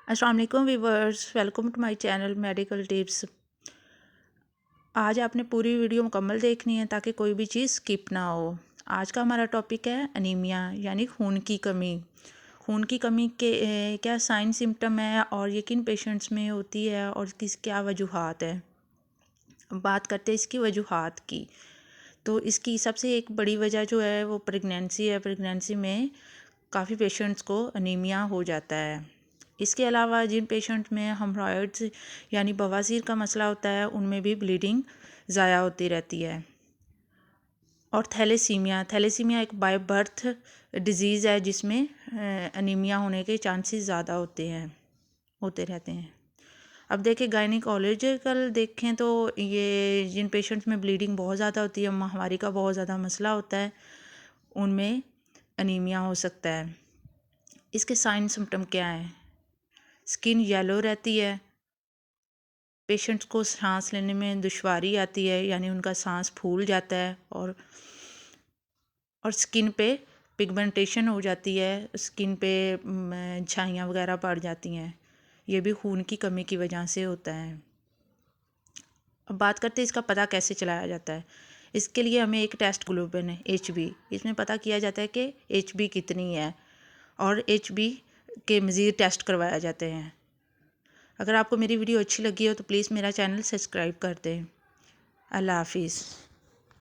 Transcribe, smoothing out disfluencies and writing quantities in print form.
अस्सलाम वालेकुम viewers, welcome to my channel medical tips. आज आपने पूरी वीडियो मुकम्मल देखनी है ताकि कोई भी चीज़ स्किप ना हो। आज का हमारा टॉपिक है अनीमिया यानी खून की कमी। खून की कमी के क्या साइन सिम्टम है और ये किन पेशेंट्स में होती है और क्या वजूहात है। बात करते हैं इसकी वजूहात की। तो इसकी सबसे एक बड़ी वजह जो है वो प्रेगनेंसी है। प्रेगनेंसी में काफ़ी पेशेंट्स को अनीमिया हो जाता है। इसके अलावा जिन पेशेंट में हेमरॉयड्स यानी बवासीर का मसला होता है उनमें भी ब्लीडिंग ज़ाया होती रहती है। और थैलेसीमिया एक बाय बर्थ डिज़ीज़ है जिसमें अनीमिया होने के चांसेस ज़्यादा होते रहते हैं। अब देखें गायनिकोलॉजिकल देखें तो ये जिन पेशेंट्स में ब्लीडिंग बहुत ज़्यादा होती है, माहवारी का बहुत ज़्यादा मसला होता है, उनमें अनीमिया हो सकता है। इसके साइन सिम्टम क्या हैं? स्किन येलो रहती है, पेशेंट्स को सांस लेने में दुश्वारी आती है यानी उनका सांस फूल जाता है और स्किन पे पिगमेंटेशन हो जाती है, स्किन पे छाइयाँ वगैरह पड़ जाती हैं। ये भी खून की कमी की वजह से होता है। अब बात करते हैं इसका पता कैसे चलाया जाता है। इसके लिए हमें एक टेस्ट ग्लोबुलिन है HB, इसमें पता किया जाता है कि HB कितनी है और HB के मज़ीद टेस्ट करवाए जाते हैं। अगर आपको मेरी वीडियो अच्छी लगी हो तो प्लीज़ मेरा चैनल सब्सक्राइब कर दें। अल्लाह हाफिज़।